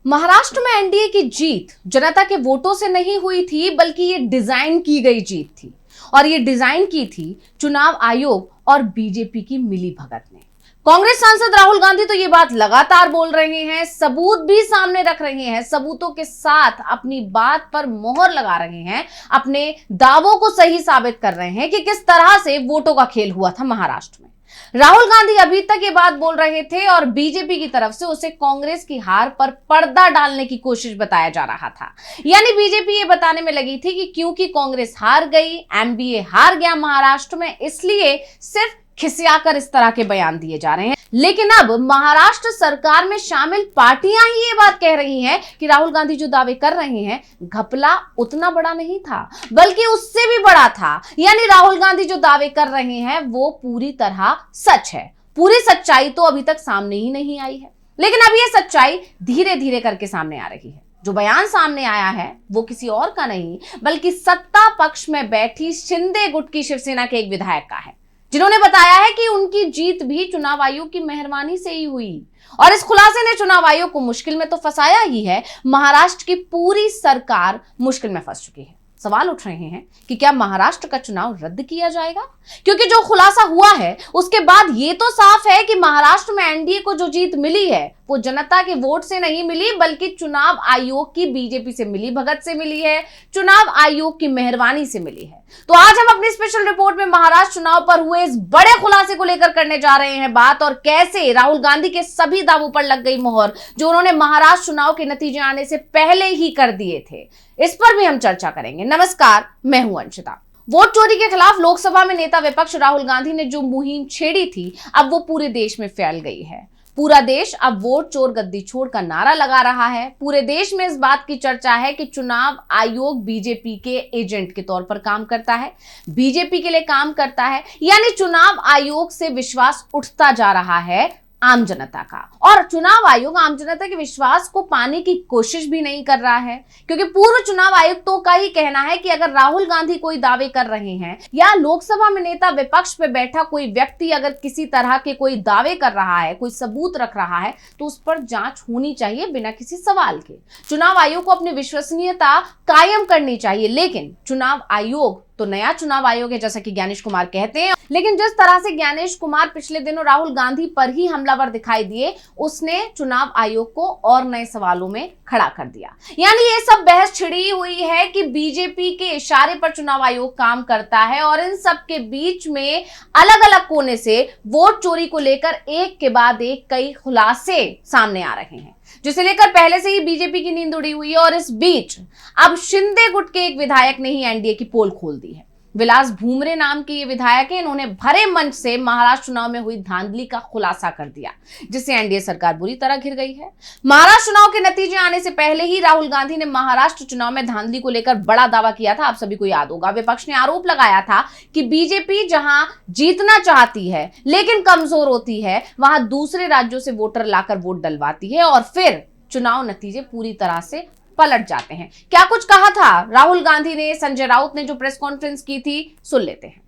महाराष्ट्र में एनडीए की जीत जनता के वोटों से नहीं हुई थी, बल्कि ये डिजाइन की गई जीत थी। और ये डिजाइन की थी चुनाव आयोग और बीजेपी की मिलीभगत ने। कांग्रेस सांसद राहुल गांधी तो ये बात लगातार बोल रहे हैं, सबूत भी सामने रख रहे हैं, सबूतों के साथ अपनी बात पर मोहर लगा रहे हैं, अपने दावों को सही साबित कर रहे हैं कि किस तरह से वोटों का खेल हुआ था महाराष्ट्र में। राहुल गांधी अभी तक ये बात बोल रहे थे और बीजेपी की तरफ से उसे कांग्रेस की हार पर पर्दा डालने की कोशिश बताया जा रहा था। यानी बीजेपी ये बताने में लगी थी कि क्योंकि कांग्रेस हार गई, एनडीए हार गया महाराष्ट्र में, इसलिए सिर्फ खिसियाकर इस तरह के बयान दिए जा रहे हैं। लेकिन अब महाराष्ट्र सरकार में शामिल पार्टियां ही ये बात कह रही हैं कि राहुल गांधी जो दावे कर रहे हैं, घपला उतना बड़ा नहीं था, बल्कि उससे भी बड़ा था। यानी राहुल गांधी जो दावे कर रहे हैं वो पूरी तरह सच है। पूरी सच्चाई तो अभी तक सामने ही नहीं आई है, लेकिन अब ये सच्चाई धीरे धीरे करके सामने आ रही है। जो बयान सामने आया है वो किसी और का नहीं, बल्कि सत्ता पक्ष में बैठी शिंदे गुट की शिवसेना के एक विधायक का है, जिन्होंने बताया है कि उनकी जीत भी चुनाव आयोग की मेहरबानी से ही हुई। और इस खुलासे ने चुनाव आयोग को मुश्किल में तो फंसाया ही है, महाराष्ट्र की पूरी सरकार मुश्किल में फंस चुकी है। सवाल उठ रहे हैं कि क्या महाराष्ट्र का चुनाव रद्द किया जाएगा? क्योंकि जो खुलासा हुआ है उसके बाद ये तो साफ है कि महाराष्ट्र में एनडीए को जो जीत मिली है वो जनता के वोट से नहीं मिली, बल्कि चुनाव आयोग की बीजेपी से मिली भगत से मिली है, चुनाव आयोग की मेहरबानी से मिली है। तो आज हम अपनी स्पेशल रिपोर्ट में महाराष्ट्र चुनाव पर हुए इस बड़े खुलासे को लेकर करने जा रहे हैं बात, और कैसे राहुल गांधी के सभी दावों पर लग गई मोहर जो उन्होंने महाराष्ट्र चुनाव के नतीजे आने से पहले ही कर दिए थे। इस पर भी हम चर्चा करेंगे। नमस्कार, मैं हूं अंशिता। वोट चोरी के खिलाफ लोकसभा में नेता विपक्ष राहुल गांधी ने जो मुहिम छेड़ी थी, अब वो पूरे देश में फैल गई है। पूरा देश अब वोट चोर गद्दी छोड़ का नारा लगा रहा है। पूरे देश में इस बात की चर्चा है कि चुनाव आयोग बीजेपी के एजेंट के तौर पर काम करता है, बीजेपी के लिए काम करता है। यानी चुनाव आयोग से विश्वास उठता जा रहा है आम जनता का, और चुनाव आयोग आम जनता के विश्वास को पाने की कोशिश भी नहीं कर रहा है। क्योंकि पूर्व चुनाव आयुक्तों का ही कहना है कि अगर राहुल गांधी कोई दावे कर रहे हैं या लोकसभा में नेता विपक्ष पे बैठा कोई व्यक्ति अगर किसी तरह के कोई दावे कर रहा है, कोई सबूत रख रहा है, तो उस पर जांच होनी चाहिए बिना किसी सवाल के। चुनाव आयोग को अपनी विश्वसनीयता कायम करनी चाहिए। लेकिन चुनाव आयोग तो नया चुनाव आयोग है, जैसा कि ज्ञानेश कुमार कहते हैं। लेकिन जिस तरह से ज्ञानेश कुमार पिछले दिनों राहुल गांधी पर ही हमलावर दिखाई दिए, उसने चुनाव आयोग को और नए सवालों में खड़ा कर दिया। यानी ये सब बहस छिड़ी हुई है कि बीजेपी के इशारे पर चुनाव आयोग काम करता है, और इन सब के बीच में अलग अलग कोने से वोट चोरी को लेकर एक के बाद एक कई खुलासे सामने आ रहे हैं, जिसे लेकर पहले से ही बीजेपी की नींद उड़ी हुई है। और इस बीच अब शिंदे गुट के एक विधायक ने ही एनडीए की पोल खोल दी है। विलास भूमरे नाम के ये विधायक है, इन्होंने भरे मंच से महाराष्ट्र चुनाव में हुई धांधली का खुलासा कर दिया, जिससे एनडीए सरकार बुरी तरह घिर गई है। महाराष्ट्र चुनाव के नतीजे आने से पहले ही राहुल गांधी ने महाराष्ट्र चुनाव में धांधली को लेकर बड़ा दावा किया था। आप सभी को याद होगा, विपक्ष ने आरोप लगाया था कि बीजेपी जहां जीतना चाहती है लेकिन कमजोर होती है, वहां दूसरे राज्यों से वोटर लाकर वोट डलवाती है और फिर चुनाव नतीजे पूरी तरह से पलट जाते हैं। क्या कुछ कहा था राहुल गांधी ने, संजय राउत ने जो प्रेस कॉन्फ्रेंस की थी, सुन लेते हैं।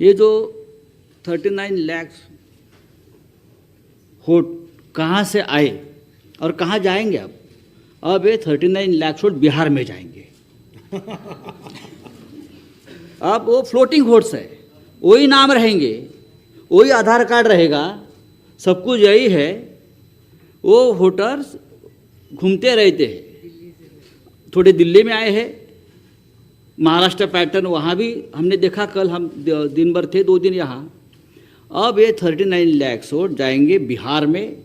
ये जो 39 लाख वोट कहाँ से आए और कहाँ जाएंगे? अब ये 39 लाख वोट बिहार में जाएंगे। अब वो फ्लोटिंग वोट्स है, वही नाम रहेंगे, वही आधार कार्ड रहेगा, सब कुछ यही है। वो वोटर्स घूमते रहते हैं, थोड़े दिल्ली में आए हैं, महाराष्ट्र पैटर्न वहाँ भी हमने देखा, कल हम दिन भर थे, 2 दिन यहाँ। अब ये 39 लाख वोट जाएंगे बिहार में,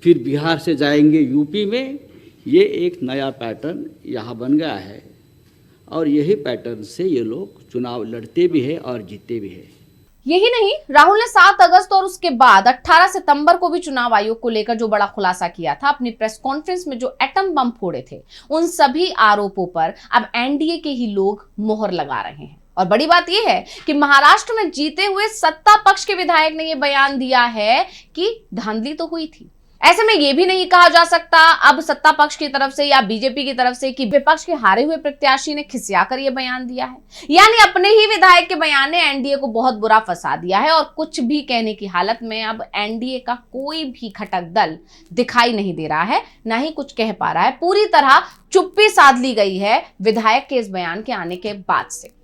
फिर बिहार से जाएंगे यूपी में। ये एक नया पैटर्न यहाँ बन गया है, और यही पैटर्न से ये लोग चुनाव लड़ते भी हैं और जीतते भी हैं। यही नहीं, राहुल ने 7 अगस्त और उसके बाद 18 सितंबर को भी चुनाव आयोग को लेकर जो बड़ा खुलासा किया था अपनी प्रेस कॉन्फ्रेंस में, जो एटम बम फोड़े थे, उन सभी आरोपों पर अब एनडीए के ही लोग मोहर लगा रहे हैं। और बड़ी बात यह है कि महाराष्ट्र में जीते हुए सत्ता पक्ष के विधायक ने यह बयान दिया है कि धांधली तो हुई थी, ऐसे में यह भी नहीं कहा जा सकता अब सत्ता पक्ष की तरफ से या बीजेपी की तरफ से कि विपक्ष के हारे हुए प्रत्याशी ने खिसियाकर यह बयान दिया है, यानी अपने ही विधायक के बयान ने एनडीए को बहुत बुरा फंसा दिया है और कुछ भी कहने की हालत में अब एनडीए का कोई भी घटक दल दिखाई नहीं दे रहा है, ना ही कुछ कह पा रहा है। पूरी तरह चुप्पी साध ली गई है विधायक के इस बयान के आने के बाद से।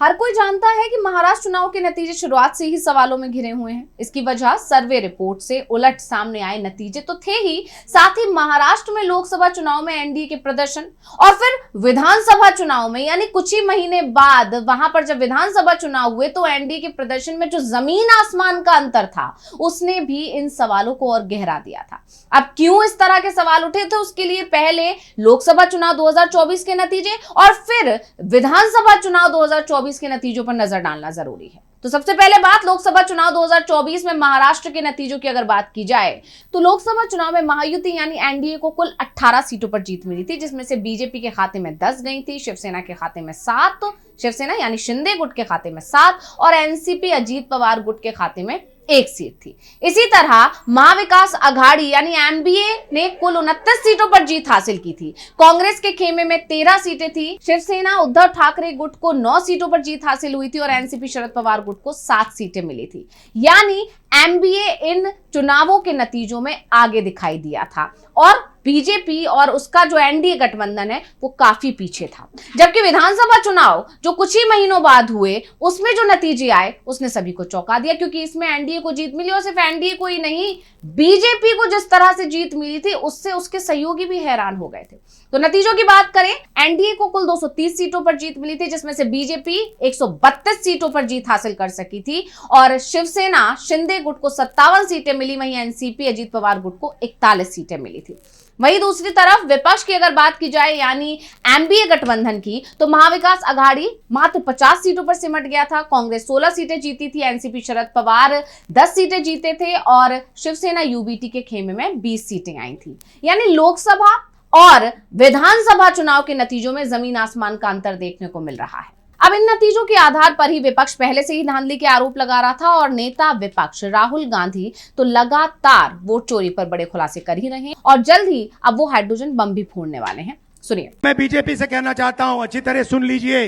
हर कोई जानता है कि महाराष्ट्र चुनाव के नतीजे शुरुआत से ही सवालों में घिरे हुए हैं। इसकी वजह सर्वे रिपोर्ट से उलट सामने आए नतीजे तो थे ही, साथ ही महाराष्ट्र में लोकसभा चुनाव में एनडीए के प्रदर्शन और फिर विधानसभा चुनाव में, यानी कुछ ही महीने बाद वहां पर जब विधानसभा चुनाव हुए तो एनडीए के प्रदर्शन में जो जमीन आसमान का अंतर था उसने भी इन सवालों को और गहरा दिया था। अब क्यों इस तरह के सवाल उठे थे, उसके लिए पहले लोकसभा चुनाव 2024 के नतीजे और फिर विधानसभा चुनाव 2024 के नतीजों पर नजर डालना जरूरी है। तो सबसे पहले बात लोकसभा चुनाव 2024 में महाराष्ट्र के नतीजों की अगर बात की जाए तो लोकसभा चुनाव में महायुति यानी एनडीए को कुल 18 सीटों पर जीत मिली थी, जिसमें से बीजेपी के खाते में 10 गई थी, शिवसेना के खाते में 7, शिवसेना यानी शिंदे गुट के खाते में 7 और एनसीपी अजीत पवार गुट के खाते में 1 सीट थी। इसी तरह महाविकास अघाड़ी यानी एमबीए ने कुल 29 सीटों पर जीत हासिल की थी। कांग्रेस के खेमे में 13 सीटें थी। शिवसेना उद्धव ठाकरे गुट को 9 सीटों पर जीत हासिल हुई थी और एनसीपी शरद पवार गुट को 7 सीटें मिली थी। यानी एमबीए इन चुनावों के नतीजों में आगे दिखाई दिया था और बीजेपी और उसका जो एनडीए गठबंधन है वो काफी पीछे था। जबकि विधानसभा चुनाव जो कुछ ही महीनों बाद हुए उसमें जो नतीजे आए उसने सभी को चौंका दिया, क्योंकि इसमें एनडीए को जीत मिली और सिर्फ एनडीए को ही नहीं, बीजेपी को जिस तरह से जीत मिली थी उससे उसके सहयोगी भी हैरान हो गए थे। तो नतीजों की बात करें, एनडीए को कुल 230 सीटों पर जीत मिली थी, जिसमें से बीजेपी 132 सीटों पर जीत हासिल कर सकी थी और शिवसेना शिंदे गुट को 57 सीटें मिली, वहीं एनसीपी अजीत पवार गुट को 41 सीटें मिली थी। वहीं दूसरी तरफ विपक्ष की अगर बात की जाए यानी एमबीए गठबंधन की, तो महाविकास अघाड़ी मात्र 50 सीटों पर सिमट गया था। कांग्रेस 16 सीटें जीती थी, एनसीपी शरद पवार 10 सीटें जीते थे और शिवसेना यूबीटी के खेमे में 20 सीटें आई थी। यानी लोकसभा और विधानसभा चुनाव के नतीजों में जमीन आसमान का अंतर देखने को मिल रहा है। अब इन नतीजों के आधार पर ही विपक्ष पहले से ही धांधली के आरोप लगा रहा था और नेता विपक्ष राहुल गांधी तो लगातार वोट चोरी पर बड़े खुलासे कर ही रहे हैं और जल्द ही अब वो हाइड्रोजन बम भी फोड़ने वाले हैं। सुनिए। मैं बीजेपी से कहना चाहता हूं, अच्छी तरह सुन लीजिए,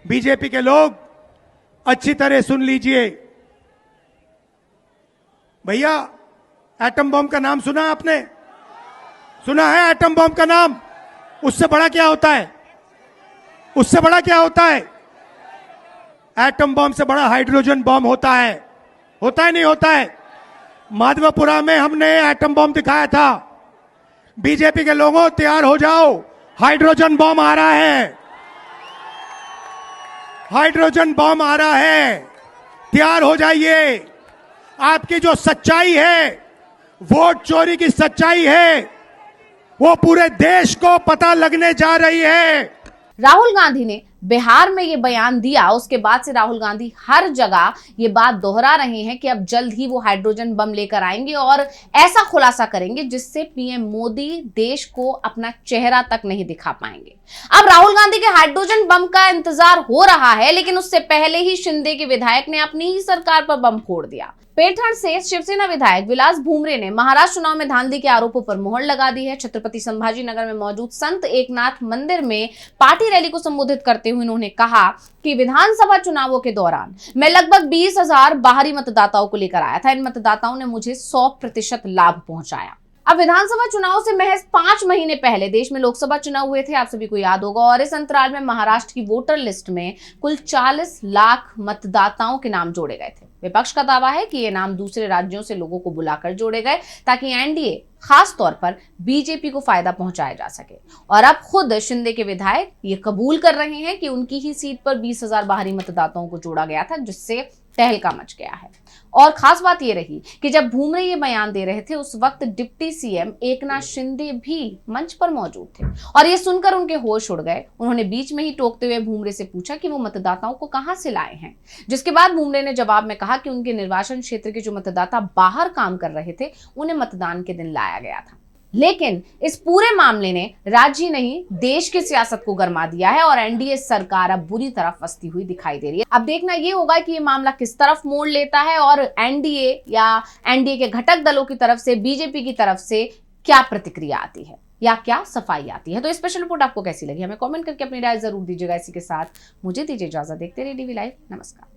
बीजेपी के लोग अच्छी तरह सुन लीजिए। भैया, एटम बम का नाम सुना आपने? सुना है एटम बम का नाम? उससे बड़ा क्या होता है? उससे बड़ा क्या होता है? एटम बम से बड़ा हाइड्रोजन बम होता है। होता है नहीं होता है? माधवपुरा में हमने एटम बम दिखाया था। बीजेपी के लोगों तैयार हो जाओ, हाइड्रोजन बम आ रहा है। हाइड्रोजन बम आ रहा है, तैयार हो जाइए। आपकी जो सच्चाई है, वोट चोरी की सच्चाई है, वो पूरे देश को पता लगने जा रही है। राहुल गांधी ने बिहार में ये बयान दिया, उसके बाद से राहुल गांधी हर जगह ये बात दोहरा रहे हैं कि अब जल्द ही वो हाइड्रोजन बम लेकर आएंगे और ऐसा खुलासा करेंगे जिससे पीएम मोदी देश को अपना चेहरा तक नहीं दिखा पाएंगे। अब राहुल गांधी के हाइड्रोजन बम का इंतजार हो रहा है, लेकिन उससे पहले ही शिंदे के विधायक ने अपनी ही सरकार पर बम फोड़ दिया। पैठण से शिवसेना विधायक विलास भूमरे ने महाराष्ट्र चुनाव में धांधली के आरोपों पर मोहर लगा दी है। छत्रपति संभाजी नगर में मौजूद संत एकनाथ मंदिर में पार्टी रैली को संबोधित करते हुए उन्होंने कहा कि विधानसभा चुनावों के दौरान मैं लगभग 20,000 बाहरी मतदाताओं को लेकर आया था। इन मतदाताओं ने मुझे 100% लाभ पहुंचाया। अब विधानसभा चुनाव से महज 5 महीने पहले देश में लोकसभा चुनाव हुए थे, आप सभी को याद होगा, और इस अंतराल में महाराष्ट्र की वोटर लिस्ट में कुल 40 लाख मतदाताओं के नाम जोड़े गए थे। विपक्ष का दावा है कि ये नाम दूसरे राज्यों से लोगों को बुलाकर जोड़े गए ताकि एनडीए खास तौर पर बीजेपी को फायदा पहुंचाया जा सके। और अब खुद शिंदे के विधायक ये कबूल कर रहे हैं कि उनकी ही सीट पर 20,000 बाहरी मतदाताओं को जोड़ा गया था, जिससे तहलका मच गया है। और खास बात ये रही कि जब भूमरे ये बयान दे रहे थे उस वक्त डिप्टी सीएम एकनाथ शिंदे भी मंच पर मौजूद थे और ये सुनकर उनके होश उड़ गए। उन्होंने बीच में ही टोकते हुए भूमरे से पूछा कि वो मतदाताओं को कहां से लाए हैं, जिसके बाद भूमरे ने जवाब में कहा कि उनके निर्वाचन क्षेत्र के जो मतदाता बाहर काम कर रहे थे उन्हें मतदान के दिन लाया गया था। लेकिन इस पूरे मामले ने राज्य नहीं देश की सियासत को गरमा दिया है और एनडीए सरकार अब बुरी तरह फंसती हुई दिखाई दे रही है। अब देखना यह होगा कि यह मामला किस तरफ मोड़ लेता है और एनडीए या एनडीए के घटक दलों की तरफ से, बीजेपी की तरफ से क्या प्रतिक्रिया आती है या क्या सफाई आती है। तो स्पेशल रिपोर्ट आपको कैसी लगी हमें कमेंट करके अपनी राय जरूर दीजिएगा। इसी के साथ मुझे दीजिए इजाजत। देखते रहिए डीवी लाइव। नमस्कार।